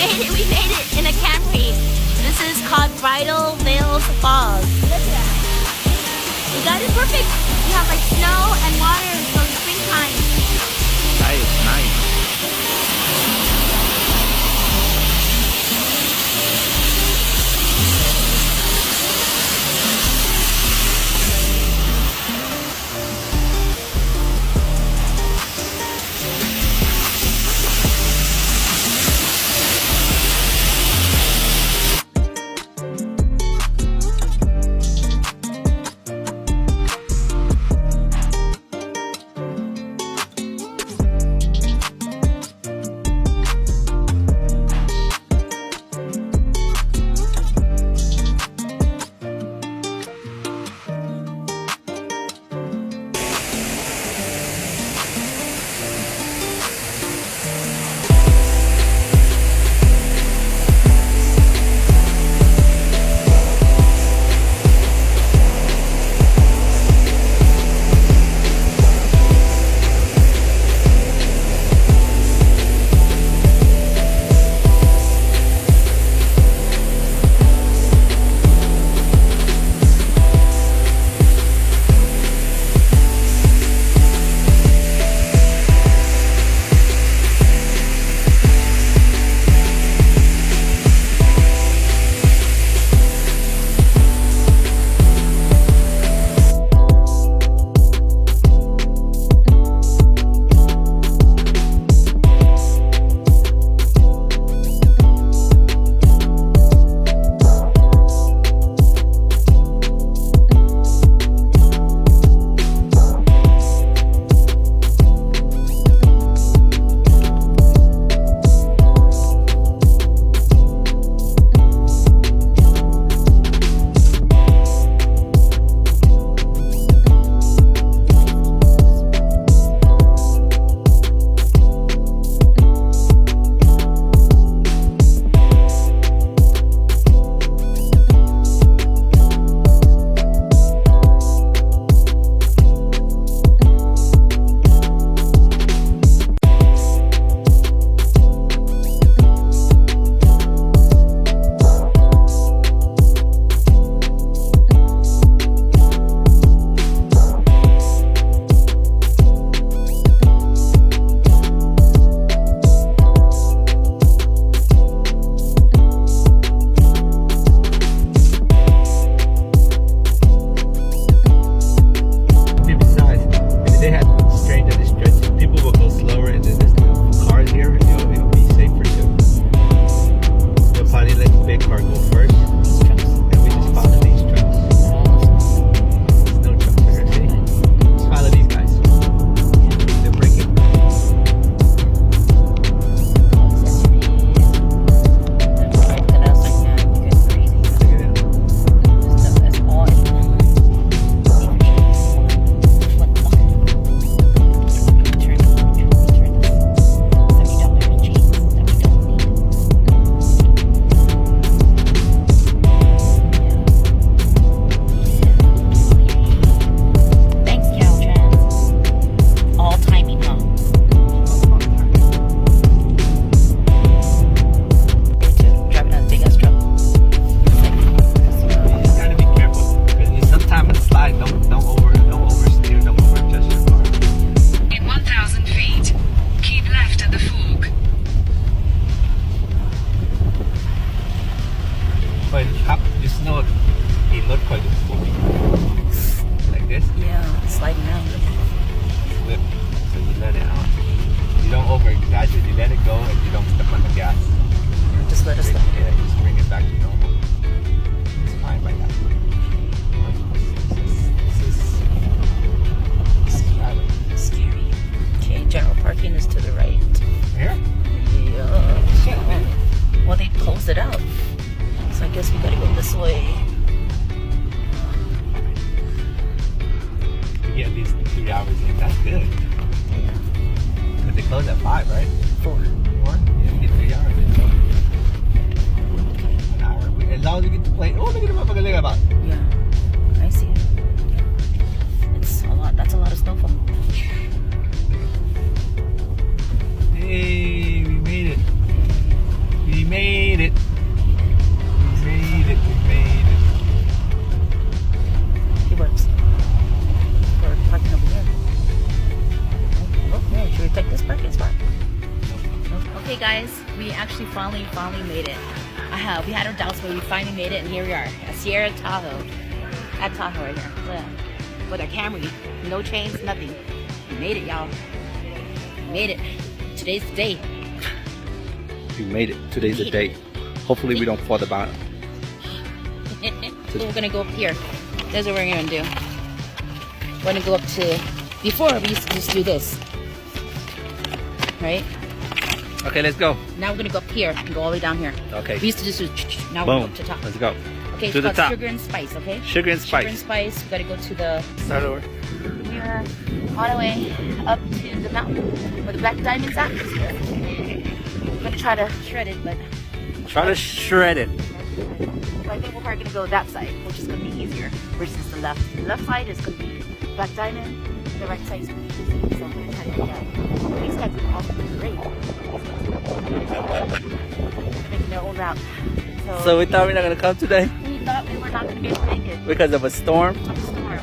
We made it in a Camry. This is called Bridal Veils Falls. We got it perfect. We have like snow and water, so it's springtime. Nice. close at 5, right? 4. 4? Yeah, we get 3 hours. 1 hour. As long as we get to play. Oh, look at the motherfucker. Look at that. Yeah, I see it. Yeah. It's a lot. That's a lot of snowfall. Hey, we made it. We made guys, we actually finally made it. We had our doubts, but we finally made it, and here we are at Sierra Tahoe. At Tahoe right here. With our Camry. No chains, nothing. We made it, y'all. We made it. Today's the day. We made it. Today's the day. Hopefully we don't fall the bottom. So we're gonna go up here. That's what we're gonna do. We're gonna go up to. Before we used to just do this, right? Okay, let's go. Now we're gonna go up here and go all the way down here. Okay. We used to just do. Now we're Boom. going up to top. Let's go. Okay, To it's the called top. sugar and spice. Okay. Sugar and spice. Sugar and spice. We gotta go to the. Start over. We are on our way up to the mountain where the black diamond's at. I'm gonna try to shred it, but Try to shred it. I think we're probably gonna go that side, which is gonna be easier versus the left. The left side is gonna be black diamond. The right side is gonna be easy. So I'm gonna try to do that. These guys are all great. Making their own route. So we thought we were not gonna come today We thought we were not gonna be able to make it. because of a storm. A storm.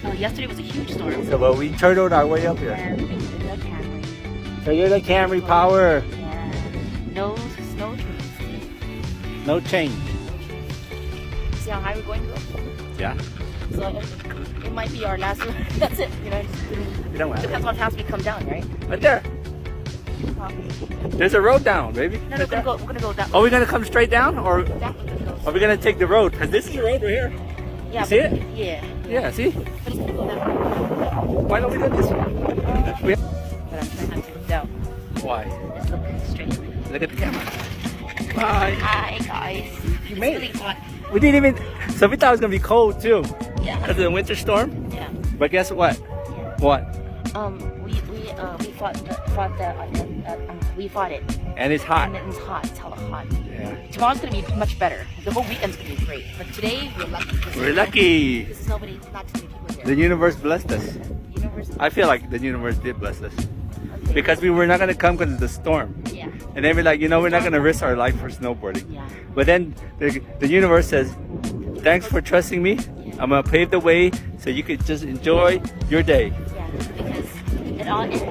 Oh, yesterday was a huge storm. So but we turtled our way up here. And we made the Camry. So you're the Camry power. Yeah. No snow trees. No change. See how high we're going to go? Yeah. So it might be our last one. That's it. You know, You don't want depends on how fast we come down, right? Right there. There's a road down, baby. No, we're gonna go that Are we gonna come straight down, or that way. are we gonna take the road? Because this is the road right here. Yeah, You see but- it? Yeah. Yeah. See? But it's gonna go that way. Why don't we do this one? We- But I'm trying not to look down. Why? Just look straight. Look at the camera. Bye. Hi guys. You It's made really it. hot. We didn't even. So we thought it was gonna be cold too, Yeah. because of the winter storm. Yeah. But guess what? What? We fought it. And it's hot. And it's hot. It's hella hot. Yeah. Tomorrow's gonna be much better. The whole weekend's gonna be great. But today we're lucky. We're lucky. Because nobody, not too many people here. The universe blessed us. Universe. I feel like the universe did bless us Okay. because we were not gonna come because of the storm. Yeah. And then we're like, you know, we're not gonna risk our life for snowboarding. Yeah. But then the universe says, thanks for trusting me. I'm gonna pave the way so you could just enjoy your day. Yeah. Because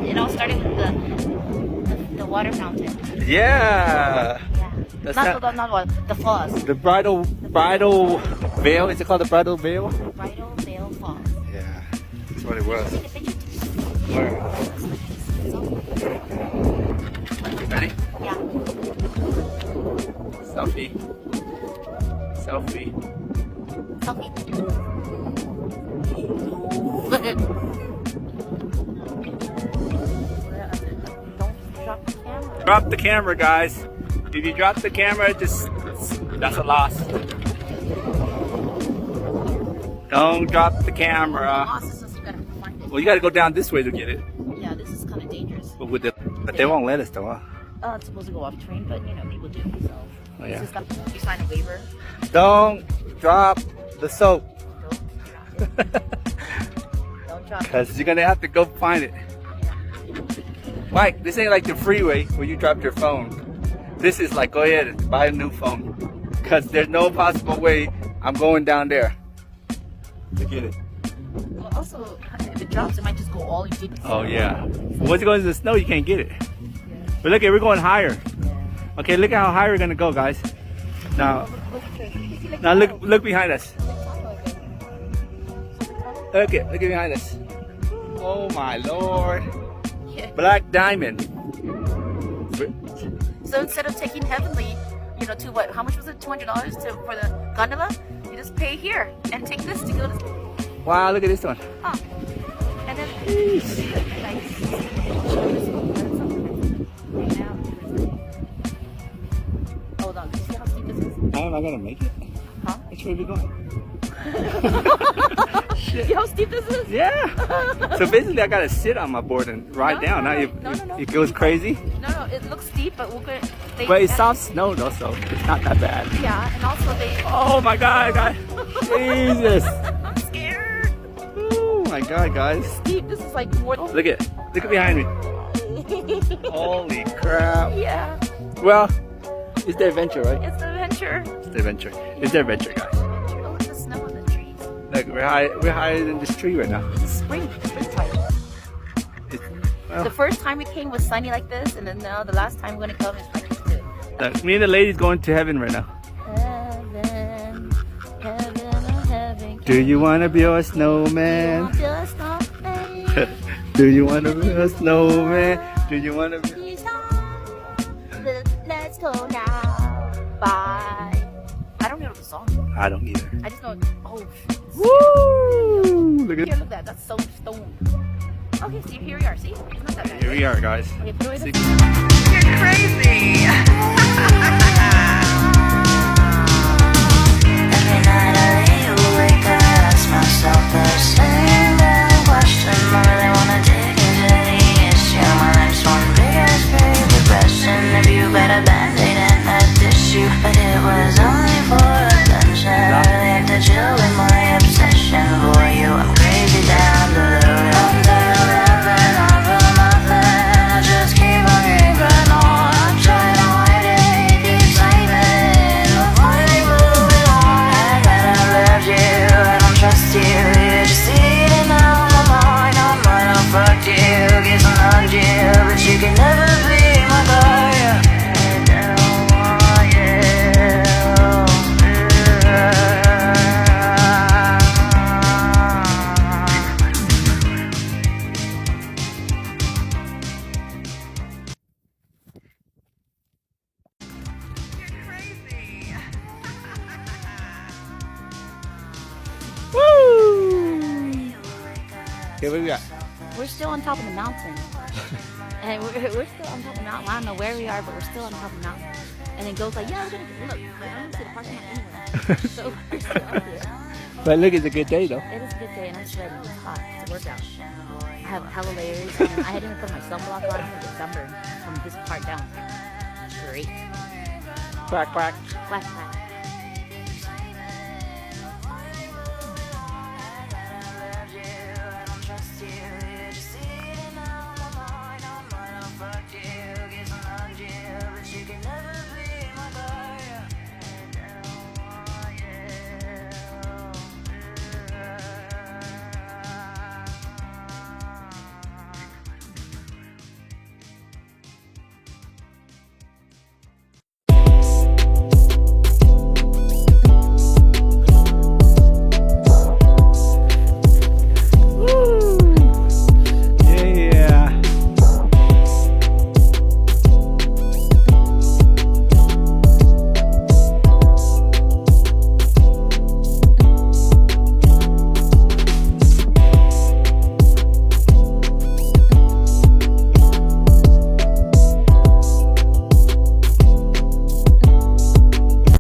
it all started with the water fountain. Yeah. Yeah. That's Not water. The falls. The bridal veil. Is it called the bridal veil? Bridal Veil Falls. Yeah. That's what it was. Take a picture. Where? Ready? Yeah. Selfie. Selfie. Don't drop the camera. Drop the camera, guys. If you drop the camera, that's a loss. Don't drop the camera. Lost is just you gotta find it. Well, you gotta go down this way to get it. Yeah, this is kind of dangerous. But they won't let us though, huh? It's supposed to go off train, but you know people do. So Oh, yeah. it's just you sign a waiver. Don't drop the soap. Don't drop it. Don't drop it. Because you're gonna have to go find it. Mike, this ain't like the freeway where you dropped your phone. This is like, go ahead and buy a new phone. Because there's no possible way I'm going down there to get it. Well, also, if it drops, it might just go all you deep. Oh yeah. Once it goes in the snow, you can't get it. But look at, we're going higher. Okay, look at how high we're gonna go, guys. Now look behind us. Look at behind us. Oh my Lord. Yeah. Black diamond. So instead of taking Heavenly, you know, to what? How much was it? $200 for the gondola? You just pay here and take this to go to. Wow, look at this one. Huh. And then. Hold on. See how steep this is? How am I gonna make it? Huh? Which way are we going? See how steep this is? Yeah. So basically, I gotta sit on my board and ride down. Now No. it goes crazy. No, it looks steep, but we're good. But it's soft snow though, so it's not that bad. Yeah, and also they. Oh my God, guys. Jesus. I'm scared. Oh my God, guys. Steep. This is like more. Look at behind me. Holy crap. Yeah, Well, it's the adventure, right? it's an adventure. It's the adventure. It's the adventure, guys. Oh, look at the snow on the trees. Look, we're higher than this tree right now. It's springtime. Well, The first time we came was sunny like this, and then now the last time we're gonna come is like this too. me and the lady's going to heaven right now. Heaven, heaven, oh heaven. Do you want to build a You snowman? want just nothing. Do you want to build a snowman? Do you want to? Please don't. Let's go now. Bye. I don't know the song. I don't either. I just know. Oh. Woo! Look Here, at look at that. That's so stone. Okay, see, here we are. See? It's not that bad. here we are, guys. Okay, put away the You're crazy. Every night I lay awake, I ask myself the same damn question. I really wanna dig into the issue. My life's one big ass paper question. If you got a band-aid and a tissue, but it was only for attention. I really have to chill with my obsession. For you, I'm crazy down the road. I'm down heaven, I'm for nothing. I just keep on keeping on. I'm trying to hide it, hate the excitement of finally moving on. And that I love you, I don't trust you. You just eating out my mind. I might have fucked you, guess I loved you, but you can never be my guy. I don't want you. Woo! Okay, what we got? We're still on top of the mountain. And we're still on top of the mountain. I don't know where we are, but we're still on top of the mountain. And then goes like, yeah, we're gonna look. Like, I don't see the parking lot anywhere. So we're still up here. But look, it's a good day though. It is a good day, and I'm sweating. It's hot. It's a workout. I have hella layers, and I didn't put my sunblock on. I'm gonna get sunburned from this part down. Great. Quack, quack. Quack, quack.